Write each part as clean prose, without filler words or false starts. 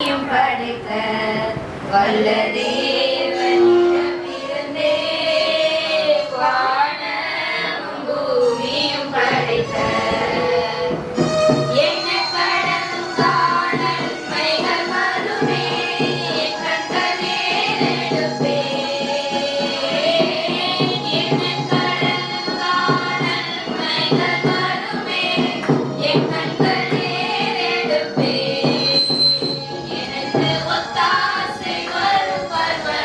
படைத்த வல்ல தேவனிடமிருந்தே வானமும் பூமியும் படைத்த ஒத்தாசை வரும் பர்வதம்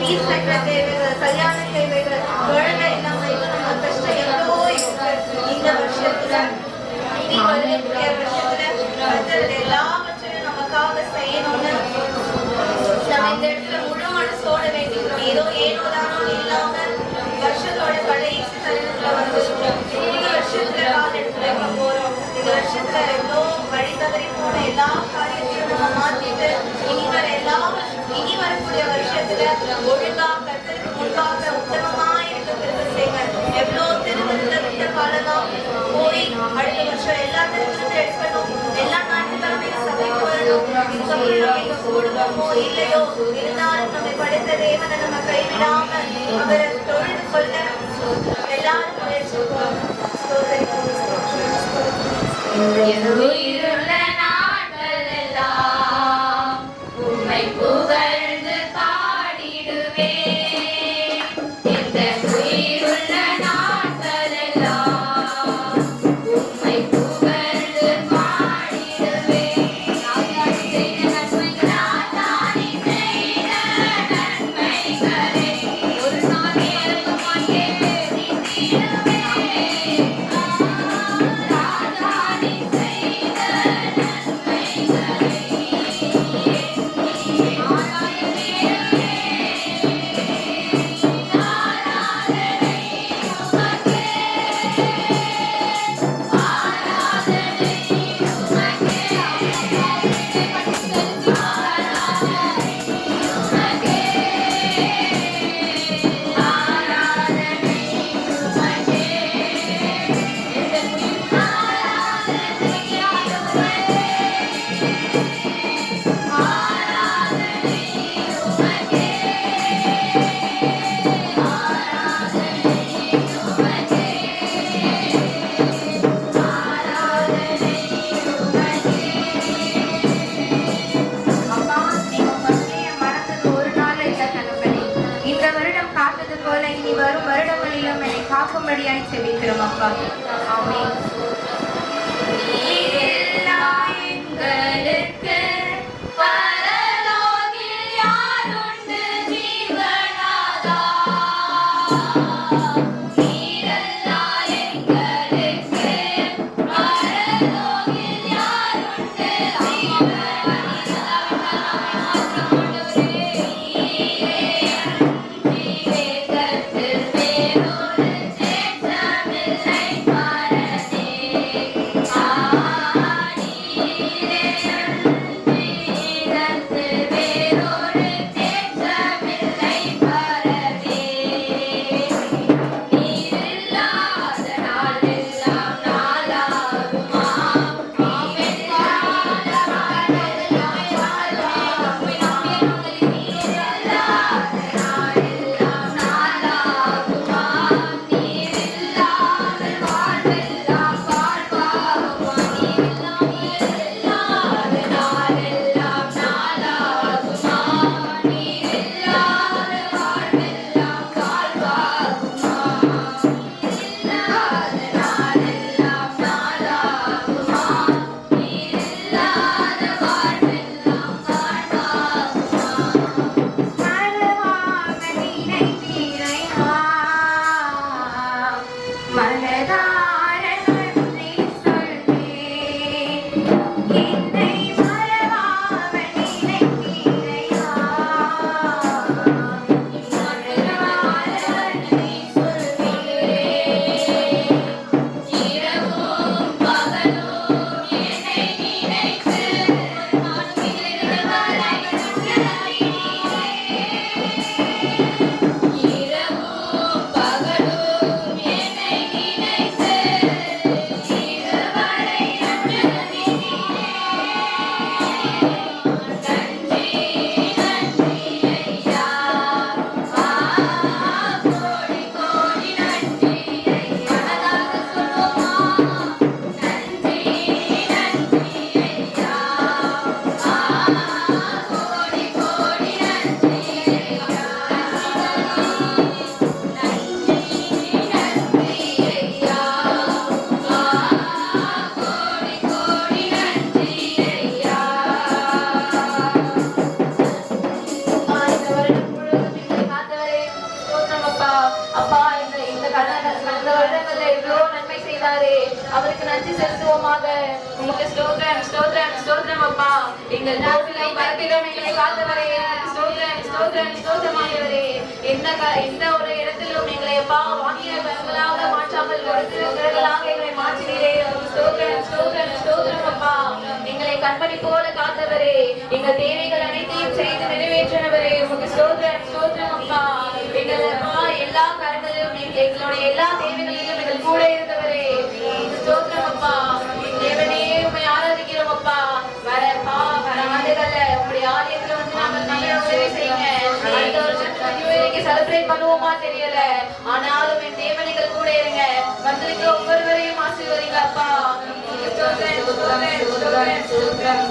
ஃபீஸ் கட்டுற தேவைகள், கல்யாண தேவைகள், குழந்தை இல்லாம நம்ம கஷ்டம் எவ்வளவோ இருக்கு. இந்த வருஷத்துல இனி வரக்கூடிய வருஷத்துல கர்த்தர் எல்லாவற்றையும் நமக்காக செய்யணும்னு நம்ம இந்த இடத்துல முழு மனசோட வேண்டிக்கிறோம். ஏனோ தானோ இல்லாம வருஷத்தோட கடைசி தருணத்துல வந்துருக்கோம். இந்த வருஷத்துல கால் எடுத்து வைக்க போறோம். இந்த வருஷத்துல எவ்வளோ வழி தவறி போன எல்லா காரியத்தையும் நம்ம மாத்திட்டு இனி வரக்கூடிய வருஷத்துல ஒழுங்கா கர்த்தருக்கு முன்பாக உத்தமமா இருக்க கிருபை செய்யுங்க. எவ்வளோ திருவிருந்த விட்ட காலதான் போய் அடுத்த வருஷம் எல்லா திருவிருந்த எடுக்கணும். எல்லா ஞாயிற்றுக்கிழமையும் சபைக்கு வரணும். இதுக்கப்புறம் நம்ம இங்க கூடுவோமோ இல்லையோ, இருந்தாலும் நம்மை படைத்த தேவனை நம்ம கைவிடாம அவரை தொழுது கொள்ள எல்லாரும் முயற்சிப்போம். உயிருள்ள நாட்கள் எல்லாம் உம்மை புகழ்ந்து பாடிடுவேன். இந்த உயிருள்ள நாட்கள் எல்லாம் உம்மை புகழ்ந்து பாடிடுவேன். நாதானி செய்த நன்மைகளை ஒரு நாள் ஏற்க மாட்டேன். நீ தீரவே நாதானி செய்த அவருக்கு நன்றி செலுத்துவோமாக. உமக்கு ஸ்தோத்திரம் ஸ்தோத்திரம் ஸ்தோத்திரம் அப்பா. எங்கள் நாட்டிலும் பரத்திலும் எங்களை காத்தவரே ஸ்தோத்திரம் ஸ்தோத்திரம் ஸ்தோத்திரம் ஆண்டவரே. எந்த ஒரு இடத்திலும் எங்களை அப்பா வாங்கியவர்களாக மாற்றாமல் ஒருத்தர்களாக எங்களை மாற்றினீரே. ஸ்தோத்திரம் ஸ்தோத்திரம் ஸ்தோத்திரம் அப்பா. எங்களை கண்மணி போல காத்தவரே, எங்கள் தேவைகள் அனைத்தையும் செய்து நிறைவேற்றினவரே உமக்கு ஸ்தோத்திரம் ஸ்தோத்திரம் அப்பா. எங்கள் அப்பா எல்லா கரங்களிலும் எங்களுடைய எல்லா தேவைகளிலும் எங்கள் கூட இருந்தவரே ஸ்தோத்திரம் அப்பா. தேவனே உம்மை ஆராதிக்கிறோம் அப்பா. வர ஆண்டுகள்ல உங்களுடைய ஆலயத்துல வந்து நாங்கள் நல்ல உதவி செய்யுங்க. அடுத்த வருஷத்துக்கு செலிப்ரேட் பண்ணுவோமா தெரியல, ஆனாலும் என் தேவனைகள் கூட இருங்க. வந்திருக்க ஒவ்வொருவரையும் ஆசீர்வதிங்க அப்பா. ஸ்தோத்திரம் ஸ்தோத்திரம் ஸ்தோத்திரம் ஸ்தோத்திரம்.